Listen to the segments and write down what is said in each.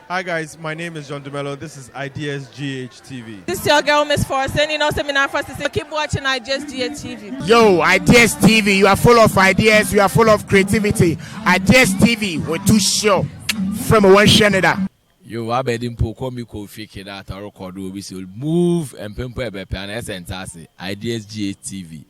Hi guys, my name is John DeMello. This is Ideas GHTV. This is your girl Miss Force, and you know seminar first to say keep watching Ideas GHTV. Yo, Ideas TV, you are full of ideas, you are full of creativity. Ideas TV, we're too sure from one Canada. Yo, I bet him call me Kofi that I record will so move and pimple a pan and Ideas GHTV.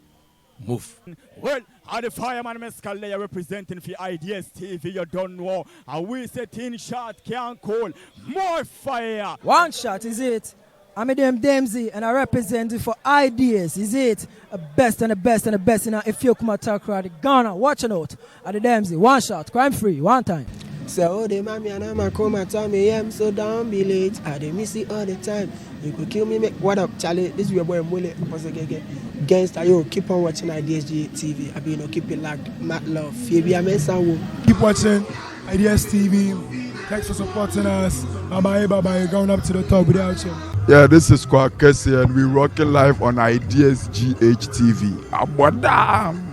Move. Well, how the fireman Mescal layer representing for Ideas TV, you don't know. And we say 10 shot can call more fire. One shot, is it? I'm them Dempsey and I represent it for Ideas, is it? The best and the best and the best in if you come attack the Ghana, watch out at the Dempsey. One shot, crime free, one time. So the mommy and I'm a come and tell me I'm so down be late. I dey miss it all the time. You could kill me, make what up, Charlie? This is your boy Mule. Gangsta, yo, keep on watching Ideas TV. I mean, keep it locked. Mad love. Phoebe, I'm keep watching Ideas TV. Thanks for supporting us. Bye-bye. Going up to the top without you. Yeah, this is Kwakesi and we're rocking live on Ideas GHTV. Abadam!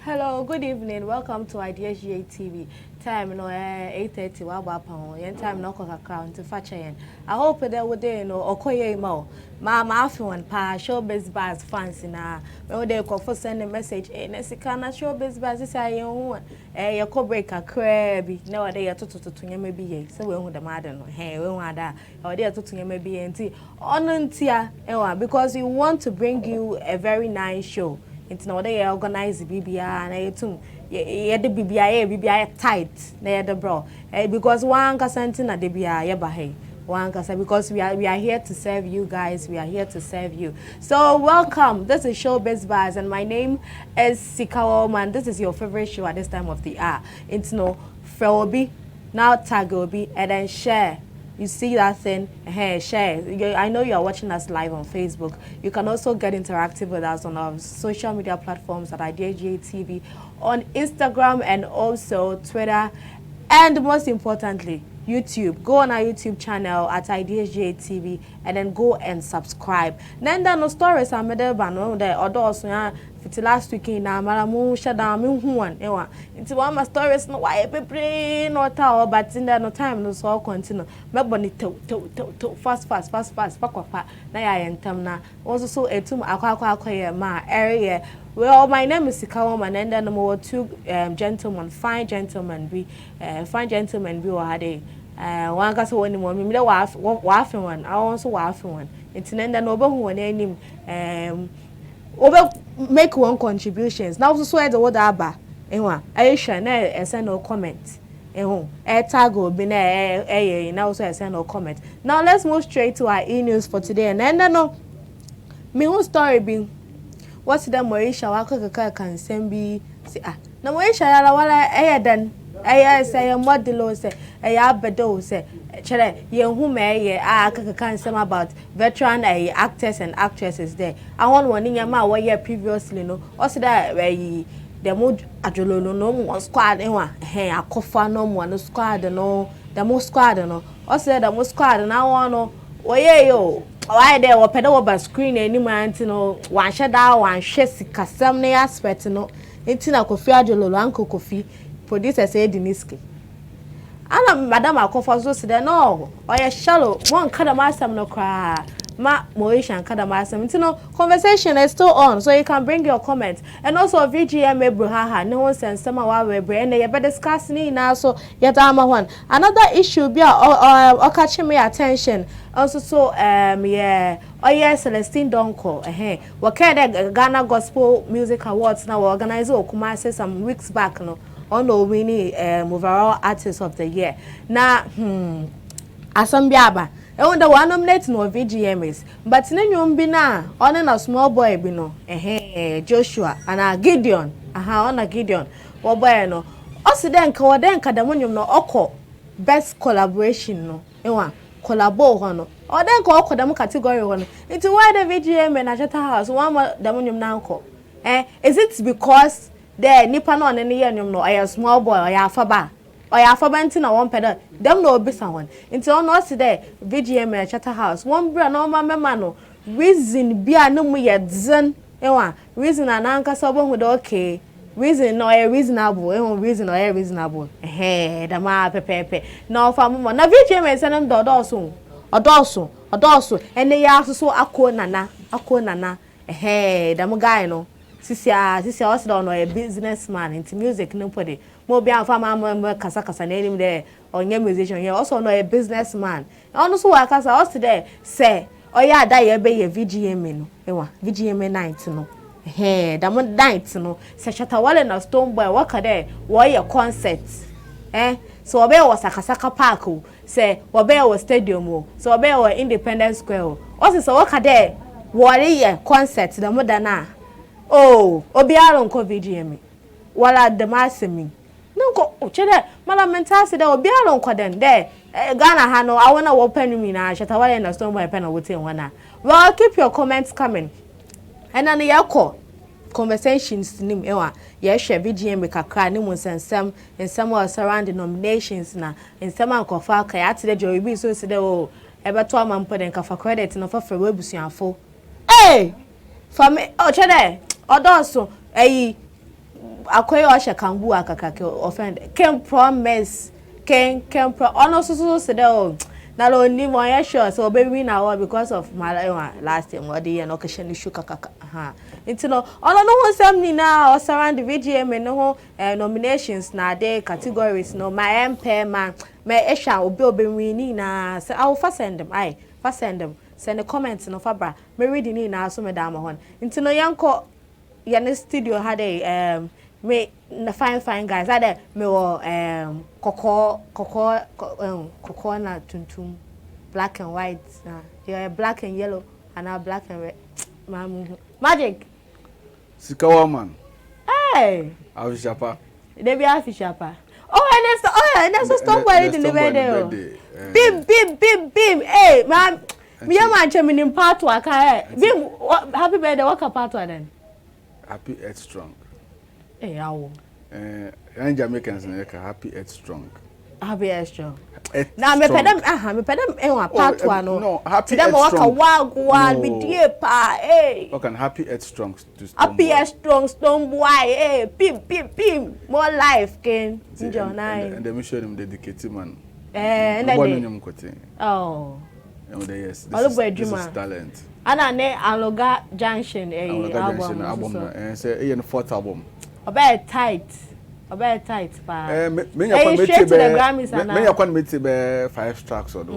Hello, good evening. Welcome to Ideas GHTV. Time no 8:30 wa ba pa yen time no koka crown to fache yen. I hope that we dey no okoye ma afi one pa Showbiz bars fans na we dey ko for send a message na sika na Showbiz bars say yen hu ye ko break akra bi na we dey tototo nyama bi ye se we hu da mad no we hu ada we dey tototo nyama bi ye nti ono ntia because we want to bring you a very nice show. It's now they organize BBI and I too. Yeah, the BBI tight. They the bro. Because one casantin at the BBI bahe. One casa because we are here to serve you guys. We are here to serve you. So welcome. This is Showbiz Bars and my name is Sikawo Man. This is your favorite show at this time of the hour. It's no Obi, now tag Obi and then share. You see that thing, share. I know you are watching us live on Facebook. You can also get interactive with us on our social media platforms at IdeaGA TV, on Instagram and also Twitter, and most importantly, YouTube. Go on our YouTube channel at IdeaGA TV and then go and subscribe. Then there no stories are made by no there also last week na malamu shada me hu an ewa nti one my stories no why pepe no ta but in there no time no so continue me boni to fast pa na ya yentam na also so etum akwa ma area. Well, my name is Sikawoman and then number two fine gentlemen be or had one case one more me the wife one I also wife one nti then no be hu one anim over make one contributions now so the word aba ehwa aisha na send no comment tag obi na now so send no comment. Now let's move straight to our e-news for today and then no me whole story be what's the Moisha waka kan sembi si na Moisha yala wala dan say modelo say abedo say chere ye hu me kan some about veteran actors and actresses there. I want one nyama we year previously no also that the mood adolo no mo squad akofa no mo no squad no the mo squad no also the mo squad na won no we yo why there we pede over screen any man no wan sheda wan hwe sikasam na aspect no enti na Kofi adolo anko Kofi producer say Diniski. Ana madam akofa so se no oye shallow one kada masam no kra ma Moisha kada masam nti no conversation is still on so you can bring your comments and also VGM ebruhaha no one sense some wa we and you be discussing now so yet one another issue be catching me attention also so Celestine Donko we kind Ghana Gospel Music Awards now organize Kumasi some weeks back no on the winning overall artist of the year. Now, Asambiaba. I wonder one nominate no VGMs, but Nenum Bina on a small boy bino, Joshua and a Gideon, on a Gideon, or bueno. Also then Kadamunium no oko best collaboration no, collabo no, or then call Kodam category one. It's why the VGM and Ajata House one more Damunium now. Is it because there nipa no ne ye nwom no a small boy or ya afaba nti na won pede dem no obi sa won nti on no se there VGM Chatter House one bra no ma mema no reason bia no mu ye dzen Ewa reason ananka so bo hu de okay. Reason no reasonable. Reason no reasonable. Da ma pepepe. No fa mo na VJ me se no dodoso. Odoso. Ene ya so akọ nana. Da mo guy no. Sisi o no a businessman into music no pode. Mo bia fa ma kasa na enim de onye musician here also no a businessman. Ono so wa kasa o de say oya da ye be ye VGM no. Ewa VGM night no. Da mo night no. Se Shatawale na Stone Boy waka there wo ye concert. So obe wo Sakasaka Park o. Say obe wo stadium o. So obe wo Independence Square o. O se waka there wo ye concert da mo da na. Oh, obiara nko VGM. Wala de masemi. Nko chede mala mentasi de obiara nko den de Ghana ha no I wanna open me na Shatawale na Stone Boy pen na wote wana. Well, keep your comments coming. And then yako conversations nim ewa ye hwe VGM kakra ni mu nsensem wa surrounding nominations na nsem ankofa ka ya tede joy bi so se de o ebeto amampo den kafa credit no fa frewe busuafo. For me chede odoso akoy o hye kambu akakake offend can promise can ono so se de o na lo ni mo ye sure so be win award because of my last year what the no question issue kakaka nti no ono no ho sam ni na o surround the VGM no ho nominations na dey categories no my MP man me ehwa obi win ni na say I will first send them send the comments no fabra me read ni na so me da ma ho nti no yanko ya studio ha dey me na fine guys ade me wo koko na tuntum black and white yeah black and yellow and now black and red magic Sikawa man Afishapa they be Afishapa and that's Stone Boy in the bim man me man cheminim part waka bim happy birthday waka part then happy earth strong awo Jamaicans happy earth strong now me pedam part one no happy them earth strong wagwan me die pa okay happy earth strong to happy earth strong Stone Boy pim more life can enjoy and them show them dedicated man and then yes this is talent ana Aloga Junction album and say the fourth album about tight pa me yakwan meti be 5 tracks or do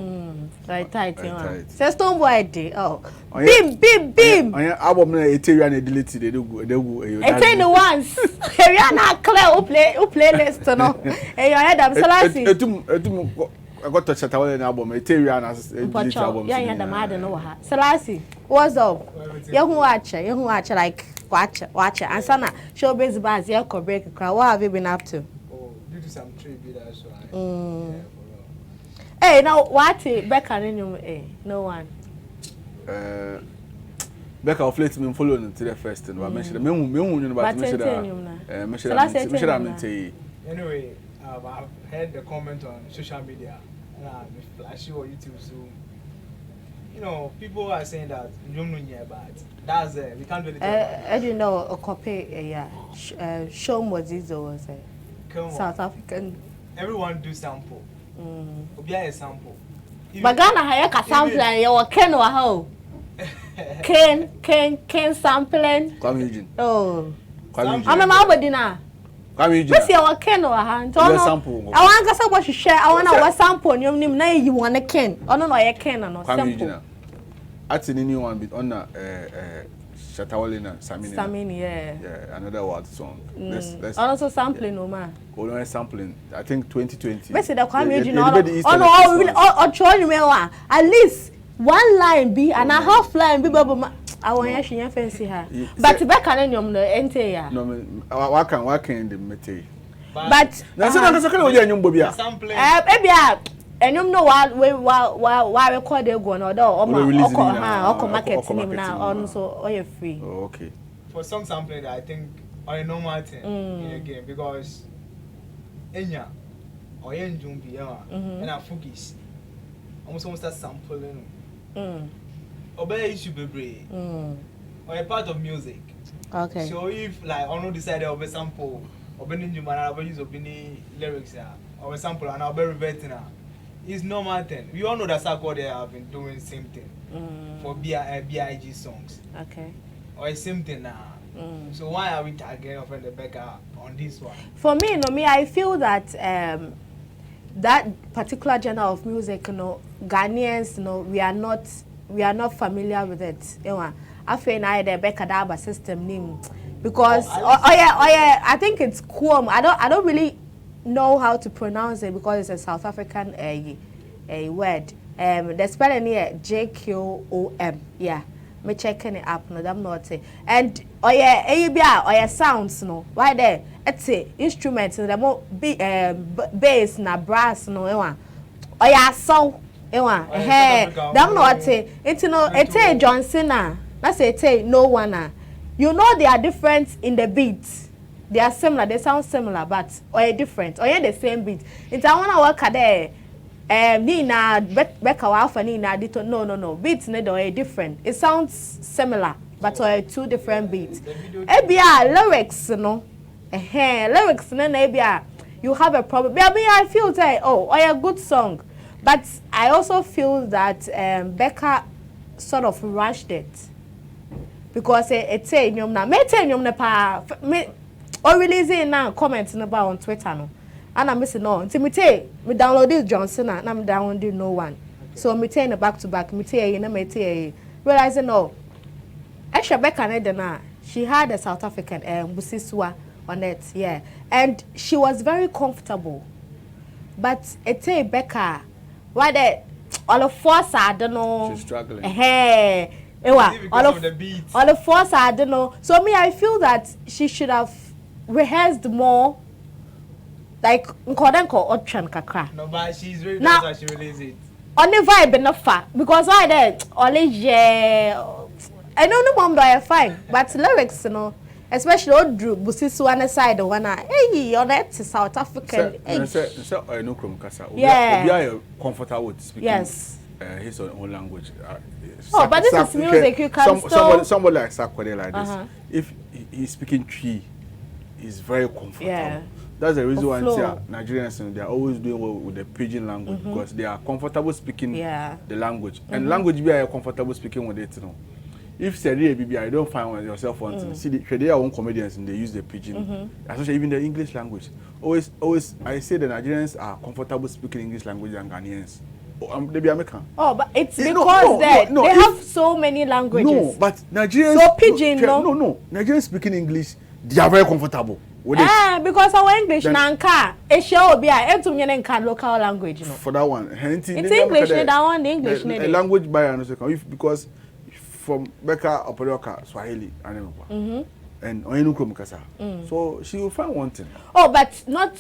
right tight say Stone Boy dey bim album na eteria na delete dey go etain the ones area na clear who playlist no your head am salasi etum I got to Shatawale na album eteria na delete album yeah the mad no ha salasi what's up you watch like watch and sana Showbiz bars here ko break crowd. What have you been up to? Due to some trade that's why now what Becca no one Becca of me follow to the first and mention me about anyway I've heard the comment on social media and flashy or YouTube so you know, people are saying that but that's we can't do anything. I do know a copy Showbiz was South African. Everyone do sample. Obia a sample. But Ghana hire ka sample and you Ken or how? Ken sampling. I'm a mabodina. What's your Ken or hand? Sample. I want to say what you share. I want to sample. You name na you want a Ken. Oh no, I Ken or sample. That's the new one on Shatawale na Samini, yeah, another word song. Let's also sampling, no man. Only sampling. I think 2020. Let's say the comedy, at least one line be and a half line be bubble. I want you to fancy her. But to back on your entire. No, what can the material? But that's not sampling. And you know why record they go no do market name now also all free. Oh, okay. For some sampling I think are a normal thing in a game because enya or njumbi and a fugis almost start sampling obey issue bebre or a part of music Okay. So if like on the side of a sample, or bending you man, I'll use lyrics or a sample and I'll be reverting her. It's normal thing. We all know that Sakwa they have been doing same thing for BIG songs. Okay. Or a same thing now. So why are we targeting of the Becca on this one? For me, I feel that that particular genre of music, Ghanaians, we are not familiar with it. I feel now the Becca Daba system name because I think it's Kwom. I don't really know how to pronounce it because it's a South African a word. The spelling here JQOM. Yeah. Me checking it up, no, I'm not saying. And sounds, no. Why there? It's instruments, the more bass na brass, no. Song, them not say. It's it's Johnson, that's it. No one. You know they are different in the beats. They are similar. They sound similar, but different. The same beat. It's I wanna work at there. Nina Becca Alpha Nina Dito no beats are different. It sounds similar but two different beats. Lyrics lyrics you have a problem. I feel that a good song, but I also feel that Becca sort of rushed it because it's a me or releasing now comments about on Twitter no. And I'm missing no. Until me download this Johnson and I'm downloading no one. So me take back to back. Me take realizing no. Extra Becca she had a South African Busiswa on it, yeah, and she was very comfortable. But Becca, why that all of us I don't know. She's struggling. All of us I don't know. So I feel that she should have rehearsed more. Like kakra. No, but she's really that's why she released it. Only vibe enough because I did only I don't know mom do fine, but lyrics especially old Busisu on the side the one on that South African. Yeah, comfortable with speaking. Yes. His own language. But this is music. You can somebody like Sakwade like this. If he's speaking Tree, he's very comfortable. Yeah. That's the reason why Nigerians they are always doing well with the pidgin language because they are comfortable speaking the language. And language we are comfortable speaking with it. If Serie BBI, don't find yourself wanting. See, they are own comedians and they use the pidgin, especially even the English language. Always, I say the Nigerians are comfortable speaking English language than Ghanaians. They be American. Oh, but it's because they have so many languages. No, but Nigerians. So pidgin, no. Nigerians speaking English, they are very comfortable. Because our English nanka it show be local language for that one it's English that one English a language by because from Becca Opodoka Swahili and so she will find one thing. Oh, but not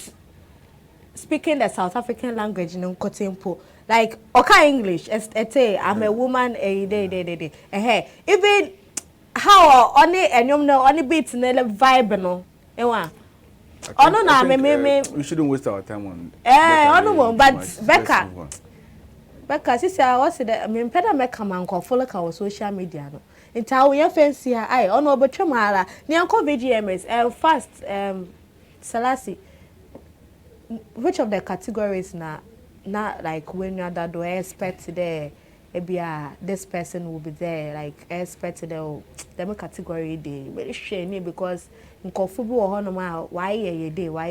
speaking the South African language in Kotempo like English I'm a woman even how only beats vibe no. We shouldn't waste our time on. But Becca, sister, what's it? Peda make man call follow our social media. No, in town we fancy her. But Chamara, Nyanko VGMS, fast, Selassie. Which of the categories na like when you are do expect there? This person will be there, like expect the category day. Very shame because in Kofubu or Honoma, why a day? Or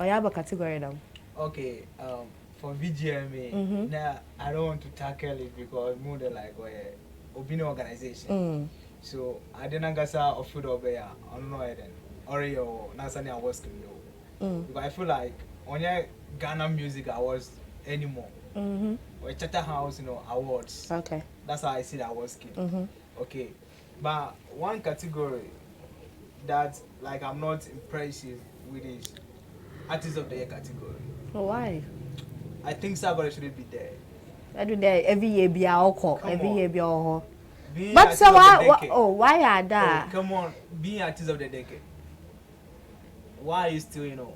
you have a category now. Okay, for VGMA, now I don't want to tackle it because more than like opinion organization. So I didn't get a food over here. I don't know then. Or your Nasani was because I feel like on your Ghana Music Awards anymore. Or Charterhouse, awards. Okay. That's how I see the awards scheme. Okay. But one category that like I'm not impressed with is Artist of the Year category. Why? I think Sagore shouldn't be there. I do that every year be our every year be our. But so why are that? Come on, being Artist of the Decade. Why are you still,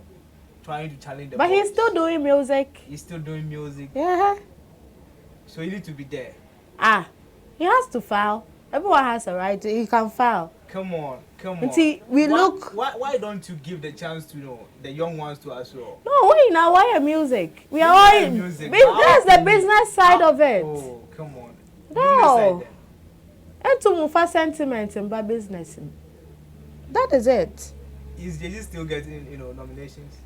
trying to challenge the But he's still doing music. He's still doing music. Yeah. So you need to be there. He has to file. Everyone has a right to. He can file. Come on. See, Why don't you give the chance to the young ones to as well? No, why now? Why music? We are all music. That's the business side of it. Oh, come on. No. And to move for sentiment and bad business. That is it. Is Jay-Z still getting, nominations?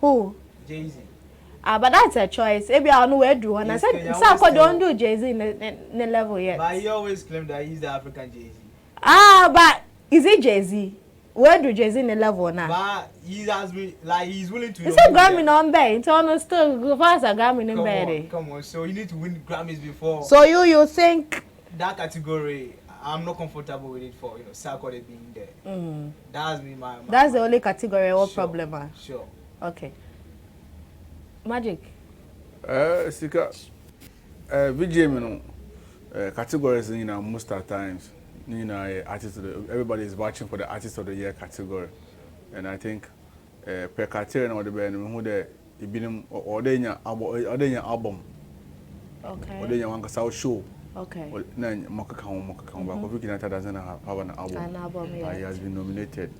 Who? Jay-Z. But that's a choice. Maybe I know where do. And I said, Sako don't do Jay-Z in the level yet. But he always claimed that he's the African Jay-Z. But is it Jay-Z? Where do Jay-Z in the level now? But he has been, he's willing to. It's a Grammy on bed. It's on still go fast a Grammy in bed. Come on. So you need to win Grammys before. So you think that category? I'm not comfortable with it for Sako being there. That's me. That's the only category. What problem? Sure. Okay. Magic. Sika. VJ, categories most of the times. Artist everybody is watching for the artist of the year category, and I think per category or the band who the album. Okay. Or the one show. Okay. Then Moka but Kofi Kinata doesn't have an album. An album, He has been nominated.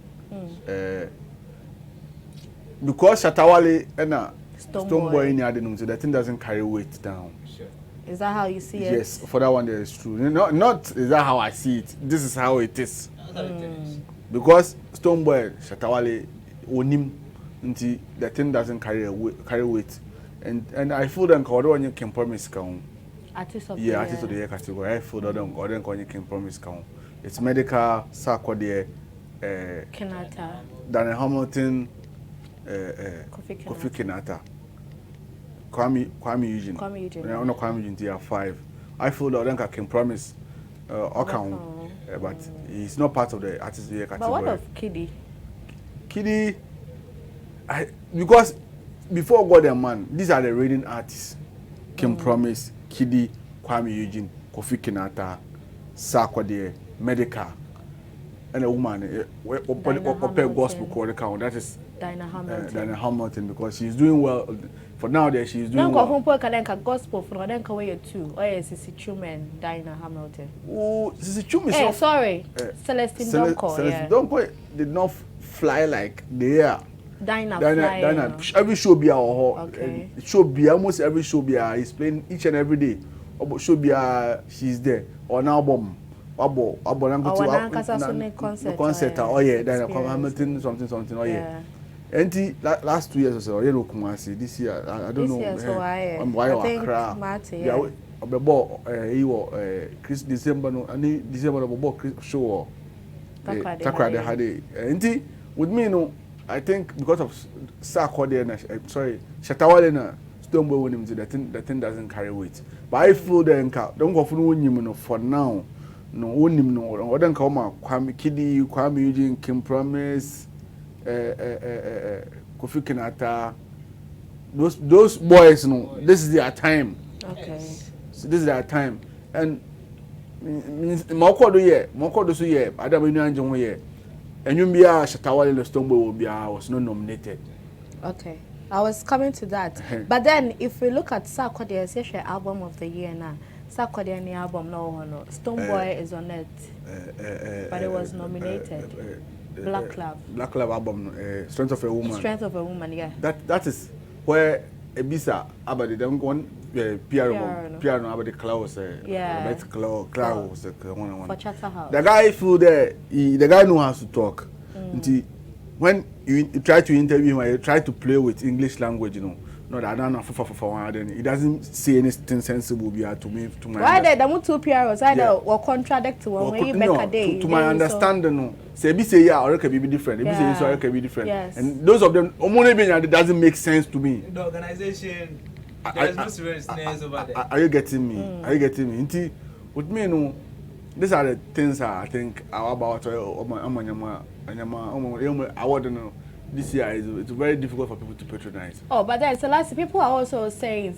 Because Shatawale and Stonebwoy in the Adinum, so that thing doesn't carry weight down. Sure. Is that how you see it? Yes, for that one, that is true. Not is that how I see it. This is how it is. Because Stonebwoy, Shatawale, Onim, until the thing doesn't carry weight, and I feel that Kodo can promise count. Artist of Artist of the year category. I feel that Kodo can promise count. It's medical, Sako there, Kenata, Daniel Hamilton, Kofi Kinata. Kwame Eugene. No, Kwame Eugene tier 5. I feel that I can promise Okang, but he's not part of the artist of the year category. But what of Kiddy? Kiddy, because before God and Man, these are the reading artists. Can promise Kiddy, Kwame Eugene, Kofi Kinata, Sako there, Medica, and a woman, gospel choir account. That is Dinah Hamilton. Dinah Hamilton, because she's doing well. For now, there she's doing well. Don't go for gospel for them way too. Oh yes, Sissy Chume and Dinah Hamilton. Oh, Sissy Chume. Sorry, Celestine Donko. Celestine Donko did not fly like they are. Dinah. Every show be our okay. Show be almost every show be he's playing each and every day. Show be she's there on album. Concert. Oh yeah, Dinah Hamilton something. Oh yeah. And last 2 years or so, Kumasi. This year, I don't know. Why I think yeah, Chris December no, and December no show. Takra de had and with me no, I think because of Sako there, Shatawale na Stonebwoy when him the thing doesn't carry weight. But I feel don't go for no for now. No, onim no, or don't come Kwame Kiddy, Kwame Eugene, Kim Promise. Kofi Kinata, those boys, this is their time. Okay. So this is their time, and Moko do ye. Adam Inanjo ye, and you be a Shatawale and Stonebwoy was not nominated. Okay, I was coming to that, but then if we look at Sako, there's actually album of the year now. Sako the album no, Stonebwoy is on it, but it was nominated. Black Club album, Strength of a Woman. Yeah. That is where Ebisa about the one piano about the clouds. Yeah. Clouds. For Chatterhouse. The guy flew there. The guy knows how to talk. When you try to interview him, you try to play with English language, No, I don't know for one. Then he doesn't say anything sensible to me. To my why they don't two PRs either or contradict one when you back a day. To my understanding, no. Say be say yeah, or it can be different. Be say so, it can be different. Yes. And those of them, it doesn't make sense to me. The organization, there's no seriousness over there. Are you getting me? Are you getting me? With me, no. These are the things I think about. I wouldn't know. This year it's very difficult for people to patronize. Oh, but then so last people are also saying,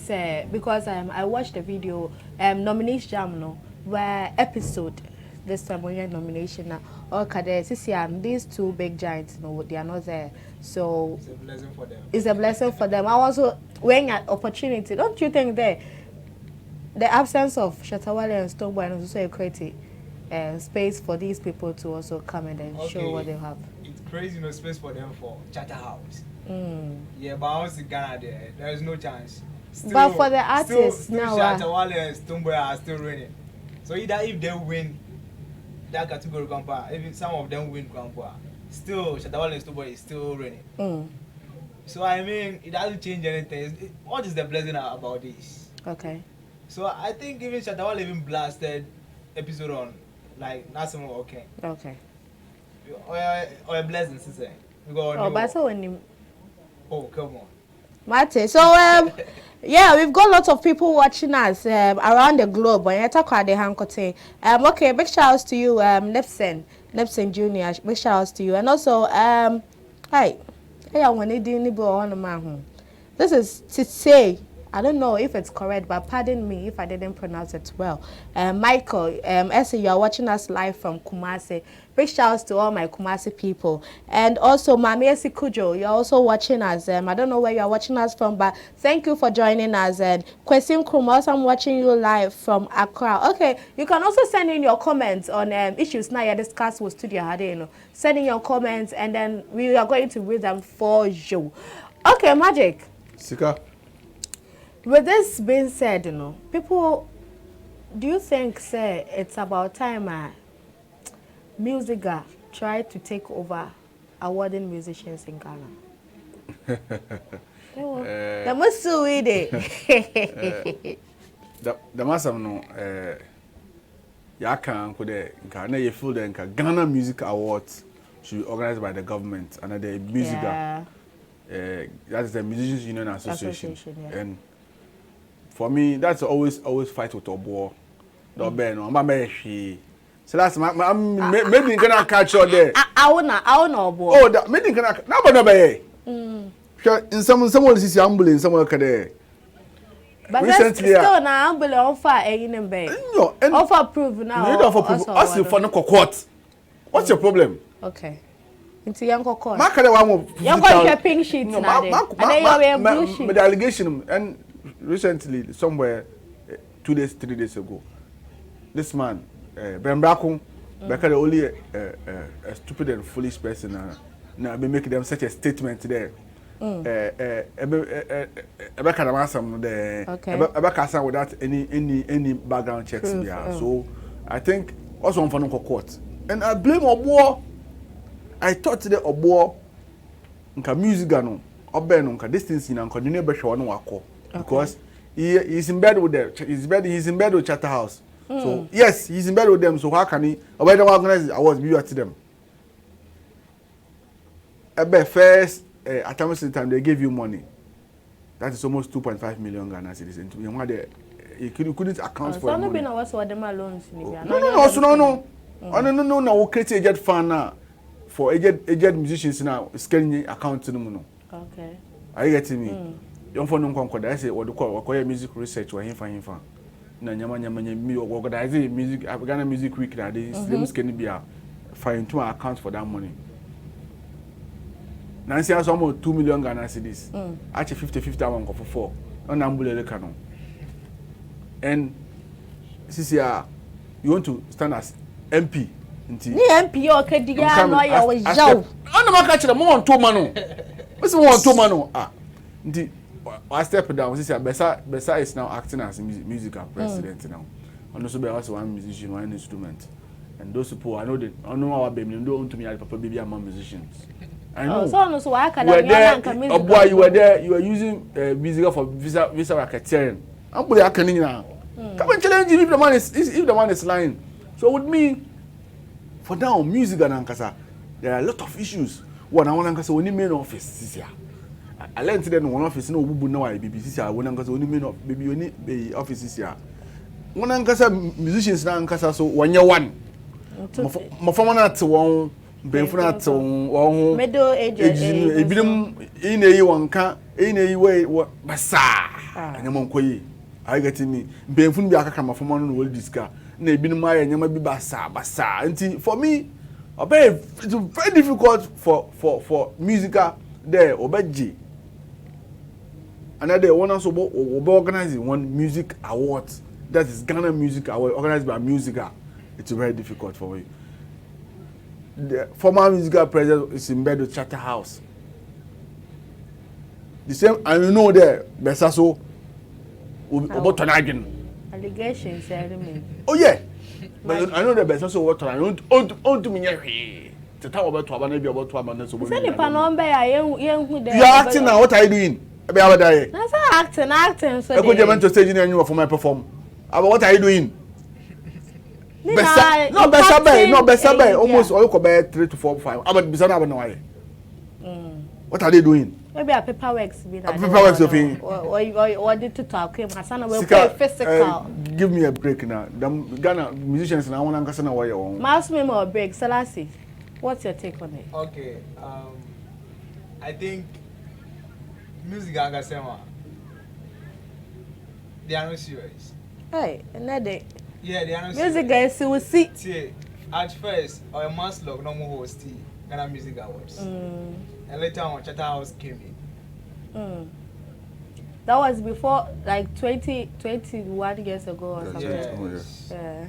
because I watched the video nomination jam where episode this time we had nomination now. Okay, this year these two big giants they are not there, so it's a blessing for them. It's a blessing for them. I also when at opportunity. Don't you think the absence of Shatawale and Stonebwoy is also a critic? space for these people to also come in and show what they have. It's crazy, no space for them for Charterhouse. Yeah, but also Ghana there is no chance. Still, but for the artists still now, Shatawale and Stumbo are still winning. So either if they win that category, even some of them win Grandpa, still Shatawale and Stumbo is still winning. So I mean, it doesn't change anything. What is the blessing about this? Okay. So I think even Shatawale even blasted episode on like Nasimo okay. Okay. Or a blessing, sister. But so when you. Oh, come on. Mate, so yeah, we've got lots of people watching us around the globe. When you talk about the Hankote, okay, big shout outs to you, Nepson Junior. Big shout outs to you, and also hi, I want to do this is to say. I don't know if it's correct, but pardon me if I didn't pronounce it well. Michael, Essie, you are watching us live from Kumasi. Big shouts to all my Kumasi people. And also, Mami Esi Kujo, you're also watching us. I don't know where you are watching us from, but thank you for joining us. And Kwesim Krumos, I'm watching you live from Accra. Okay, you can also send in your comments on issues now you discuss with Studio Hadeno. Send in your comments, and then we are going to read them for you. Okay, Magic. Sika. With this being said, people, do you think, say, it's about time Musica try to take over awarding musicians in Ghana? The must do with it. The master no ya can Ghana you feel the Ghana Music Awards should be organized by the government and the Musica. That is the Musicians Union Association. Yeah. And for me, that's always fight with Obo. No ben, no, I'm so that's maybe you cannot catch you there. I wanna Obo. Oh, that maybe you cannot. No, be. In someone is ambulance, someone can there. But recently, still na ambulance offer in bay. No, offer proof now. You don't offer proof. Ask you for no court. What's your problem? Okay. Into young court. Mark the one more. You're going to pink sheets now. And then you wear blue sheet. The allegation and. Recently, somewhere 2 days, 3 days ago, this man, Brembrakun, because only a stupid and foolish person, now be making them such a statement there. Without any background checks there. So I think also on for court, and I blame Obo. I thought today Obo, nka music no, Obe no nka distance in nka dine be hwe no wako. Because he's in bed with them. He's in bed with Charterhouse. So yes, he's in bed with them. So how can he? Why don't organize awards? Be at them. At first, at time they gave you money. That is almost 2.5 million Ghana cedis. You couldn't account for it. No. We create a jet fund now for aged musicians now. Scaling account to them. Okay. Are you getting me? Don't for no concord. I say what do call music research or him. Na nyama organize music Ghana Music Week that is them can be fine to account for that money. Nancy has almost 2 million Ghana cedis. Actually 50 one for 4. On ambulance canon. And CCR, you want to stand as MP. MP okay dia no ya we jaw. On ma catch the more on 2 mano. What's more on 2 mano? Nti I step down. CCR Besa is now acting as musical president now. And also be also one musician, one instrument. And those people I know our baby don't want to me papa baby among musicians. I know. So why can I boy, you were there, you were using music for visa racketeering. I'm putting a canning now. Come and challenge him if the man is lying. So with me, for now, music and Ankasa, there are a lot of issues. One I want to only main office this year. I learned today in one office, no Bubu now I BBC. I want to only main baby office this year. One Ankasa musicians now Ankasa so 1 year one. My phone at one. Benfuna to one middle age ebidum ina yi wanka ina yi we basa anyama nkoyi I get me benfunu bi akaka mafoma no wol diska na ebidum aye anyama bi basa nti for me it's very difficult for musical there obeji another one also organizing one music award that is Ghana Music Award organized by Musica. it's very difficult for you. The former musical president is in bed with Charterhouse. The same, and you know there, Besaso, about Tonagin. Allegations, oh yeah, but I know the Besaso what I don't to me. To talk about Twabana, be about Twabana. So you are acting now. What are you doing? That's acting. So I could you to stage in annual for my perform. About what are you doing? No, Besabe, almost all could bear 3 to 4, 5. About Bisana no. What are they doing? Maybe a paperwork. Paperwork of him. Or did to talk him? Hassan will play physical. Give me a break now. The Ghana musicians now want to go away. Mouse me more break. Selassie, what's your take on it? Okay, I think music Agasema, they are not serious. Hey, another. Yeah, they are not serious. Music guys, we see. At first, our mass log no more host Ghana Music Awards. And later on, Charterhouse came in. That was before, like 21 years ago or something. Yes. Yeah.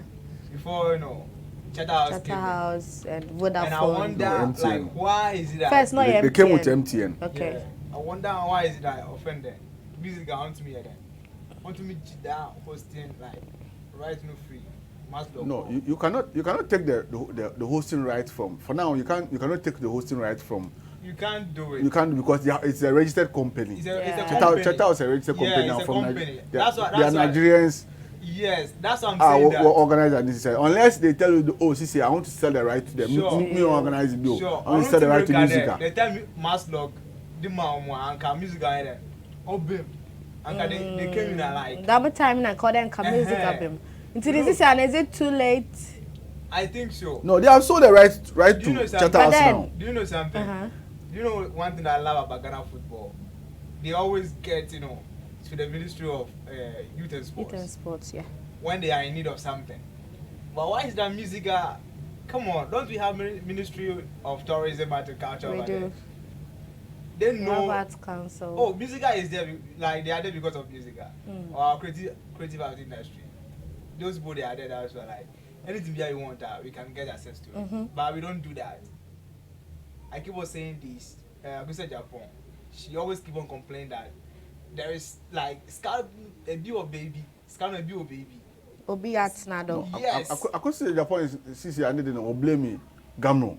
Before, you know, Charterhouse and Vodafone. And I wonder, like, why is it that... First, not MTN. They came with MTN. Okay. Yeah. I wonder why is it that I offended. Music on to me again. Want to me that hosting, like, right no free. No, you cannot take the hosting right from. For now, you cannot take the hosting right from. You can't do it. You can't because it's a registered company. It's a company. Charterhouse is a registered company now from company. They are Nigerians. Yes, that's what I'm saying. We'll organize and this unless they tell you, CC, I want to sell the right to them. Sure. Me organize the bill. Sure. I want to sell the right to music. They tell me Maslog, the man and music guy. Oh, bim. And they came in like. Double time and call them music album. Until this is it too late? I think so. No, they have sold the right to Charterhouse now. Do you know something? You know one thing I love about Ghana football? They always get, to the Ministry of Youth and Sports. Youth and Sports, yeah. When they are in need of something. But why is that music? Come on, don't we have Ministry of Tourism and Culture? We do. They know. Arts Council. Oh, Musica is there, like they are there because of Musica. Or our creative art industry. Those people, they are there, that's why, like, anything you want, we can get access to it. But we don't do that. I keep on saying this. Gusa Japan, she always keep on complaining that there is like a bill of baby, a bill of baby. Obi at Snado. Yes. I could say Japan is CC and they don't blame me. Gamro.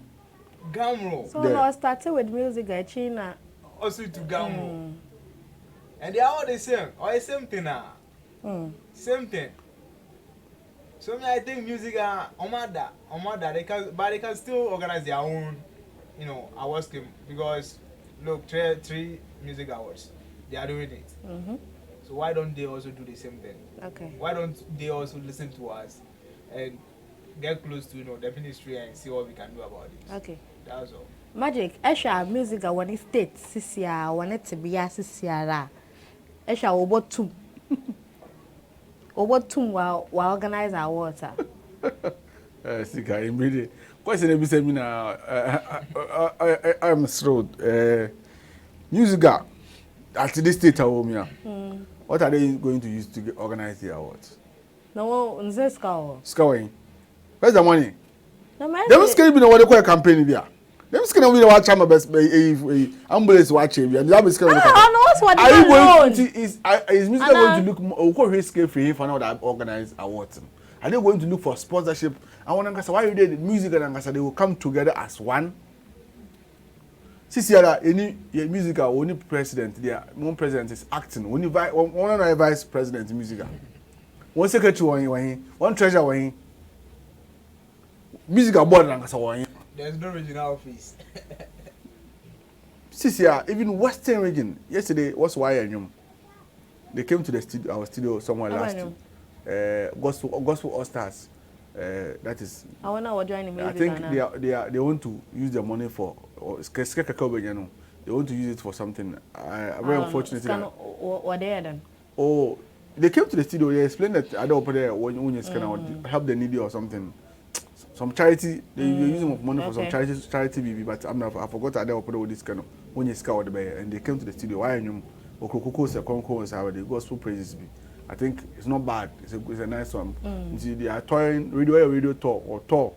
So now started with music, China. Also to Gamro. And they are all the same. Or the same thing now. Same thing. So I think music Omada, they can still organize their own, award scheme because look, three music awards, they are doing it. So why don't they also do the same thing? Okay. Why don't they also listen to us and get close to the ministry and see what we can do about it? Okay. That's all. Magic, Esha music when it states Sisia, when it be a Sisia, Esha Obotum. Obotum while organize our water. Sika, immediately. Question every seminar. I'm thrilled. Musica at this state of home. What are they going to use to organize the awards? No, nze scour. Scouring. Where's the money? No man. Them scared me what they call a campaign here. Them scared me watch my best ambulance watching. And that is scared. What are you going to is music going to look more risky for now that organize awards? Are they going to look for sponsorship? I want to say why you did music and they will come together as one. Sisiara, any music only president, one president is acting. Only one vice president music. One secretary one treasurer music board and there's no regional office. Sisiara, even Western region. Yesterday was YNUM. They came to the studio, our studio somewhere last year. Gospel All Stars. That is. I wonder what joining music. I think they want to use the money for. They want to use it for something. Very unfortunate. What they done? Oh, they came to the studio. They explained that I don't there when you can help the needy or something. Some charity. They using money for some charity baby. But I forgot that they operate with this kind of when you scout the and they came to the studio. Why you? Okokoko se konko se how the gospel praises be. I think it's not bad. It's a nice one. See, they are touring radio tour or tour,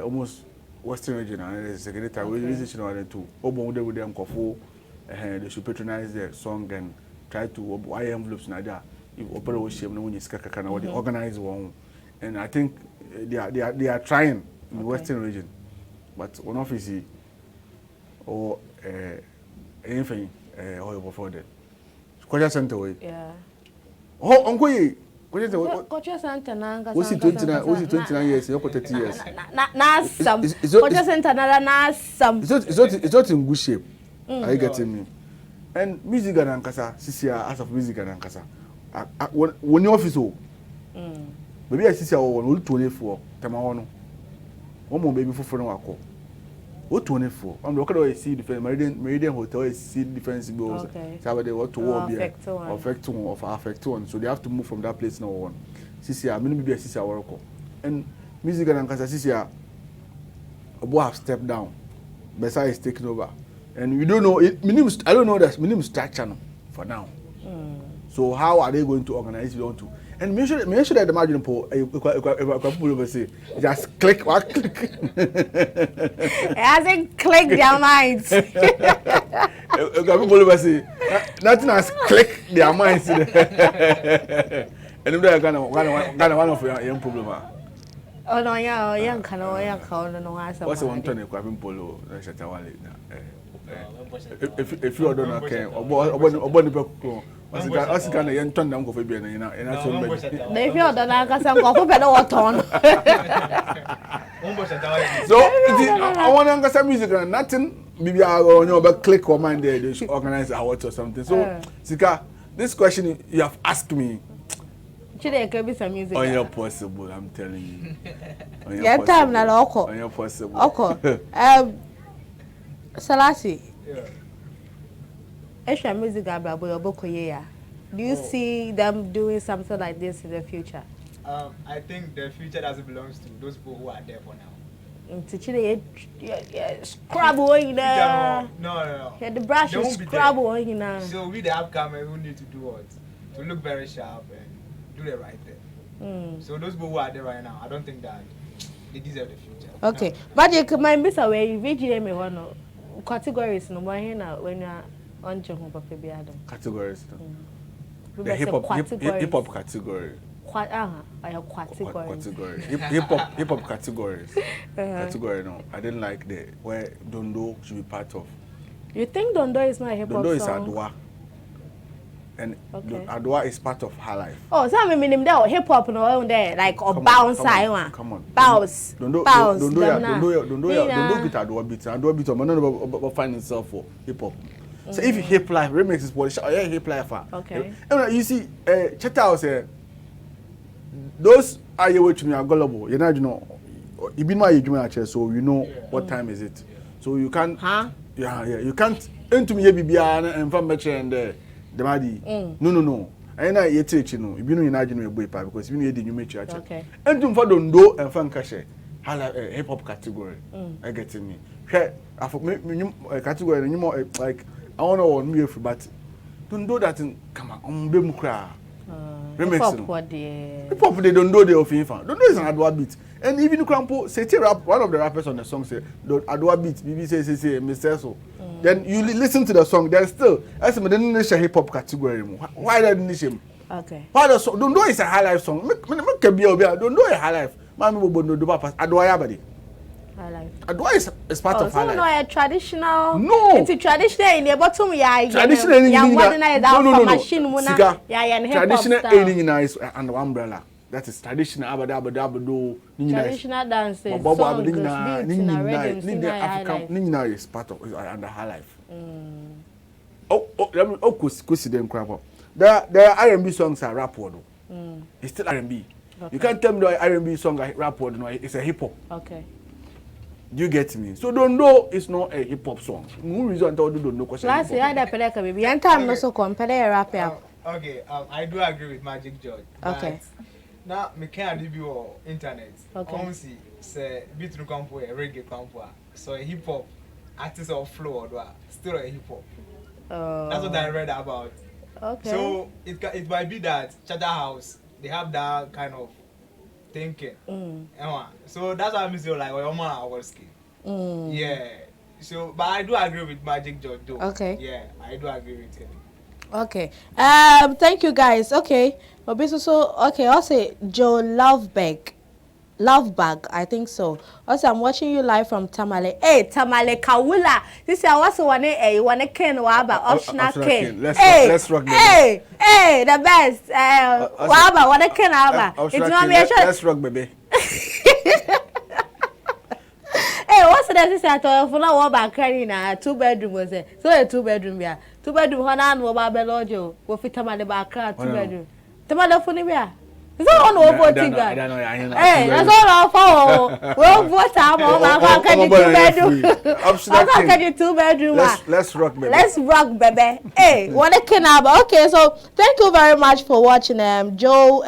almost Western region and the secretary organization or the two. Obo with them kofo, they should patronize the song and try to buy envelopes na there. If opera was shame no when you skaka what they organize one. And I think they are trying in the Western region. But one office or anything or before that. Koja center way. Yeah. Oh, uncle, Koja center nanga. What's it 29 years? You're 30 years. Na some. Koja center na some. It's not in good shape. Are you getting me? And music and ankasa, sisia as of music and ankasa. When your office maybe I see our one 24 tamahono. One more baby for no wako. What 24? I'm looking at see different Meridian Hotel is see different bills. So they want to war here. Affect one. So they have to move from that place now on. Sisia, I mean be a sisia work. And music and ankasa sisia Obo have stepped down. Besa is taking over. And we don't know it I don't know that minimum structure for now. So how are they going to organize it on to? And make sure that the margin for say just click what click. It hasn't clicked their minds. Nothing has clicked their minds. And if they are gonna one of your young problem. Oh no, yeah, young canoe, young cow, no answer. What's the one turn polo? If you don't okay, or Asi kana yen ton dam ko fe bia na ina so mbe. Na if you don't aka sam ko pe do waton. So I want to anga music and nothing maybe I on your click or mind there they should organize awards or something. So Sika, this question you have asked me. Chide can be some music. On your possible, I'm telling you. Yeah, time na loko. On your possible. Okay. Salasi. Yeah. Extra music do you see them doing something like this in the future? I think the future doesn't belong to those people who are there for now. Scrabble in there. No. Yeah, the brush is scrabble in there. So we the upcomers who need to do what? To look very sharp and do the right thing. So those people who are there right now, I don't think that they deserve the future. Okay. But you can miss away VGM one categories no more here when you're on categories. The hip hop category. Category. Hip hop categories. Category no. I didn't like the where Dondo should be part of. You think Dondo is not a hip hop song? Dondo is Adwa. And Adwa is part of her life. Oh, so I mean that hip hop no there like or bounce I come on. Bounce. Dondo get Adwa beat. Adwa beat man no find himself for hip hop. So if you hip life remix is polish, yeah, hip life. Okay. And you see, Cheta say those are you which me are gullible. You know, you been my you so you know what time is it. So you can't. Yeah. You can't. Into me bibia and from and the madi. No. I know you teach you know. You been imagine me boy because you know you make church. Okay. And to for Dondo and fan cache. Hip hop category. I get me. I for me category more like. I don't know me but don't do that in come on be mukra. Remix. Hip hop they don't do the often. Don't do is an Adwa beat. And even Crampo say rap one of the rappers on the song say the Adwa beat BBC say Mr. So. Then you listen to the song then still as me didn't share hip hop category. Why that niche him? Okay. Why the song don't do is a high life song. Make be don't do a high life. Mami bo no do pass Adwa yabadi. Adwa is part of her life. So no, a traditional. No. It's a traditional in the bottom. Yeah, traditional. No. Machine. Traditional anything is under umbrella. That is traditional. Abadabado. Traditional dances. Songs, beats, rhythms. African. Is part of under her life. Let me. Kusi them crap up. There are R&B songs are rap word. It's still R&B. Okay. You can't tell me the R&B song is rap word. No, it's a hip hop. Okay. Do you get me? So don't know it's not a hip hop song. No reason to don't know question. Last year I had a baby. And time no so compare rap. Okay, I do agree with Magic George. Okay. Now me can't review on internet. Okay. Honestly, say beat no campo a reggae campo. So a hip hop artist or flow or still a hip hop. That's what I read about. Okay. So it might be that Charterhouse they have that kind of thinking. So that's why I'm saying like oh man I was scared. Yeah. So but I do agree with Magic George though. Okay. Yeah, I do agree with him. Okay. Thank you guys. Okay. So okay, I'll say Joe Lovebag, I think so. Also, I'm watching you live from Tamale. Hey, Tamale Kawula. This is what's one you want to ken waba optional ken. Let's rock. Hey, the best. Waba want to ken waba. It's not me. Let's rock, baby. Hey, what's the next thing I told you? For now, waba carrying a 2-bedroom was it? So a 2-bedroom yeah. 2-bedroom. Hana and waba belojo. We fit Tamale Bakra 2-bedroom. Tamale funny is that one over Tiga? I don't know. Hey, that's all for. We'll vote time on my can 2-bedroom. 2-bedroom. Let's rock, baby. Let's rock, baby. Hey, what a canaba. Okay, so thank you very much for watching Joe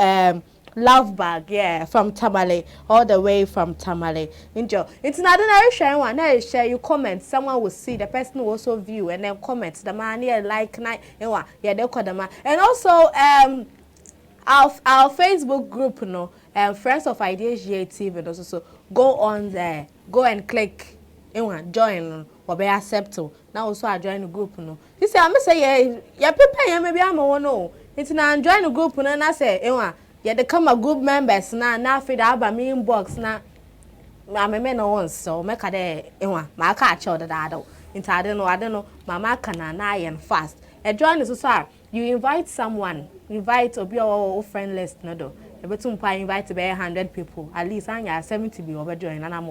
Lovebag, yeah, from Tamale, all the way from Tamale. Enjoy. It's not an share one. I share you comment. Someone will see the person will also view and then comment. The man here like night. Yeah, they'll call the man. And also our Facebook group, Friends of Ideas TV, and also go on there, go and click, join, or be accepted. Now also I join the group, This I say, yeah, prepare, maybe I'm no. It's now join the group, and I say, yeah, they come a group members now feed out me inbox now. I'm a man once, so make a day, my catch or the dado. Into I don't know, Mama can and fast. A join is so you invite someone. Invite or be our friend list, no do. But invite to be 100 people. At least I 70 be over join and I'm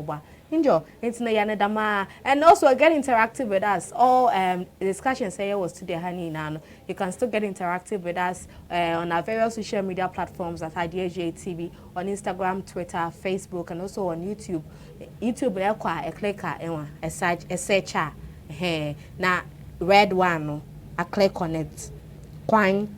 enjoy. It's no yanadama. And also get interactive with us. All the discussion say was today, honey. Now you can still get interactive with us on our various social media platforms at IDSJ TV, on Instagram, Twitter, Facebook, and also on YouTube. YouTube a clicker, a searcher. Now red one, a click on it. Quine.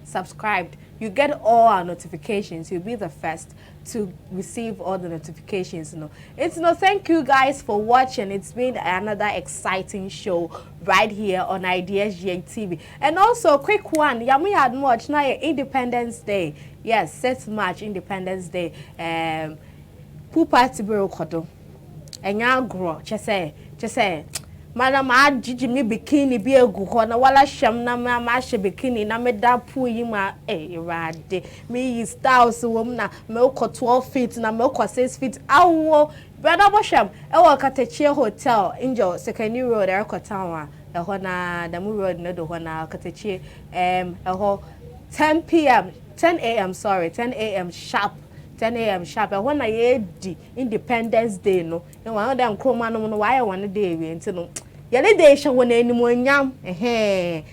Subscribed, you get all our notifications. You'll be the first to receive all the notifications. Thank you guys for watching. It's been another exciting show right here on IDSJ TV. And also, quick one, we had much now Independence Day. Yes, 6th March Independence Day. Pupa Tibero Kodo. And y'all grow. Just say. Madam, I jiji me bikini be a good na wala sham na ma she bikini na me da pu yi ma rade me is styles wom na me ko 12 feet na me ko 6 feet awo brother bosham e wo Katechie Hotel injo Secondary Road town e ho na Damu Road no do ho na Katechie e ho 10 a.m. sorry 10 a.m. sharp 10 a.m. sharp. I want to Independence Day. No, and one of them chroma no why I want a day. We no. Yale day shall win any more yam. Ye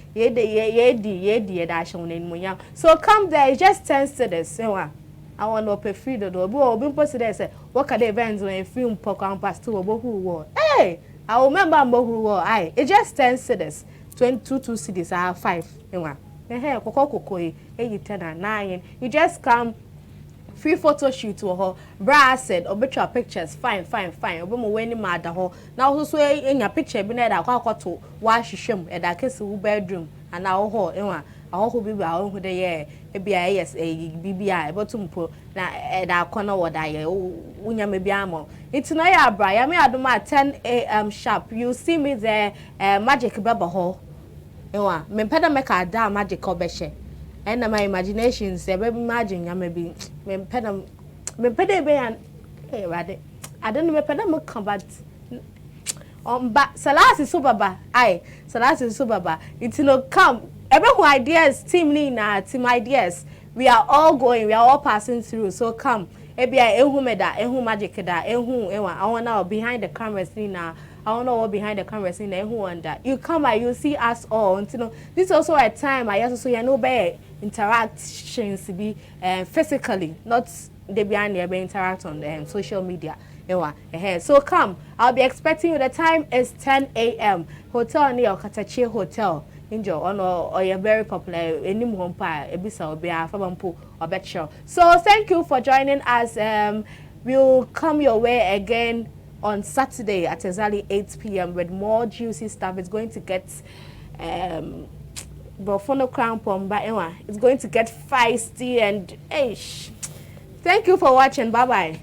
dash on any more yam. So come there. It just turns to this. I want to pay free the door. But being posted there say what are the events when a film program past to who war. Hey, I remember who war. Aye, it just turns to this. 22 cities. I have 5. Hey, Coco, 8, 10, and 9. You just come. Free photo shoot to her. Bra said, "Obituary pictures, fine. Obomo weni mad ho. Now also in your picture, be na da to wash shim at that case bedroom and now ho enwa. I hope be our own day. Yes, a BBI, but tumpo na at our corner what I unya maybe amo. It's no ya bra. I may do my 10 a.m. sharp. You see me there, magic baba ho. Enwa, me peda make a da magic obeshe. And my imagination say baby imagine ya maybe me peda be an rade I don't know me peda mo combat ba Salas is super ba Salas is super ba it's no come every who ideas team ni na team ideas we are all going we are all passing through so come ebia ehu meda ehu magic da ehu enwa I want now behind the cameras ni na I don't know what behind the camera saying that who want that. You come and you see us all. And, this is also a time I also bad interactions to be physically, not they behind there, but interact on the social media. So come, I'll be expecting you. The time is 10 a.m. Hotel near Katechie Hotel. Enjoy or you're very popular. Any more ebisa or be a fabampo or betcha. So thank you for joining us. We'll come your way again on Saturday at exactly 8 p.m. with more juicy stuff. It's going to get but for no crown pomba ewa, it's going to get feisty and ish. Thank you for watching. Bye bye.